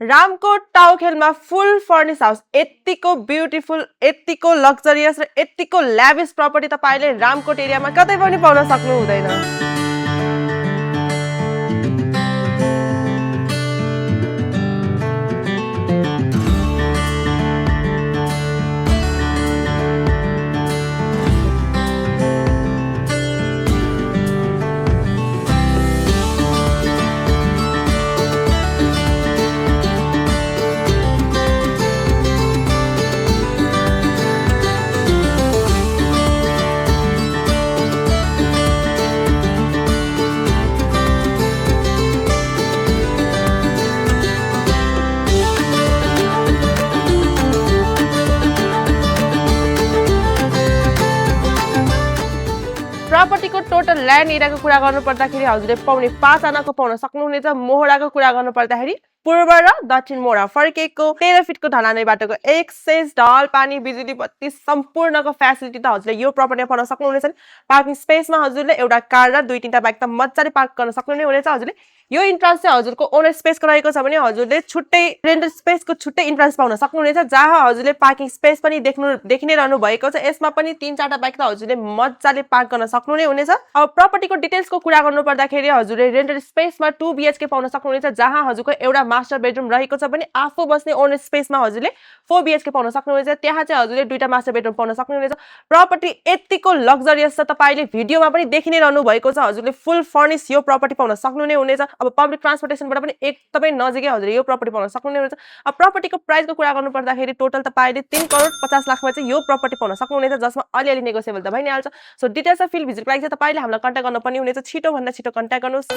रामकोट टाउखेलमा फुल furnish house यतिको beautiful यतिको luxurious र यतिको ल्याभिस प्रपर्टी तपाईले रामकोट एरियामा कतै पनि पाउन सक्नु हुँदैन। प्रपर्टीको टोटल ल्यान्ड एरियाको कुरा गर्नु पर्दाखेरि हजुरले पाउने 5 आनाको पाउन सक्नुहुनेछ। मोहडाको कुरा गर्नु पर्दाखेरि पूर्व र दक्षिण मोहडा फर्केको 13 फिटको ढलानै बाटोको एक्सेस ढल पानी बिजुली बत्ती सम्पूर्णको फ्यासिलिटी त हजुरले यो प्रपर्टीमा पाउन सक्नुहुनेछ। पार्किङ स्पेसमा हजुरले एउटा कार र 2-3टा बाइक त मज्जाले पार्क गर्न सक्नुहुने हुनेछ। हजुरले यो इन्ट्रान्स चाहिँ हजुरको ओनर स्पेसको रहेको छ भने हजुरले छुट्टै रेन्टल स्पेसको छुट्टै इन्ट्रान्स पाउन सक्नुहुनेछ, जहाँ हजुरले पार्किङ स्पेस पनि देखिनै रहनु भएको छ। यसमा पनि 3-4टा बाइक त हजुरले मज्जाले पार्क गर्न सक्नुहुने हुनेछ। अब प्रपर्टीको डिटेल्सको कुरा गर्नु पर्दाखेरि हजुरले रेन्टल स्पेसमा 2 BHK पाउन सक्नुहुनेछ, जहाँ हजुरको एउटा मास्टर बेडरुम रहेको छ भने आफू बस्ने ओनर स्पेसमा हजुरले 4 BHK पाउन सक्नुहुनेछ। त्यहाँ चाहिँ हजुरले 2टा मास्टर बेडरुम पाउन सक्नुहुनेछ। प्रपर्टी यतिको लग्जरियस छ, तपाईले भिडियोमा पनि देखिनै रहनु भएको छ। हजुरले फुल फर्निश यो प्रपर्टी पाउन सक्नुहुने हुनेछ। अब पब्लिक ट्रान्सपोर्टेसनबाट पनि एकदमै नजिकै हजुरले यो प्रपर्टी पाउन सक्नुहुने हुनेछ। अब प्रपर्टीको प्राइसको कुरा गर्नु पर्दाखेरि टोटल तपाईले 3,50,00,000मा चाहिँ यो प्रपर्टी पाउन सक्नुहुनेछ, जसमा अलिअलि नेगोसिएबल त भइ नै हाल्छ। सो डिटेल्स र फिल्ड भिजिटको लागि चाहिँ तपाईले हामीलाई कन्ट्याक्ट गर्न पर्ने हुनेछ। छिटो भन्दा छिटो कन्ट्याक्ट गर्नुस्।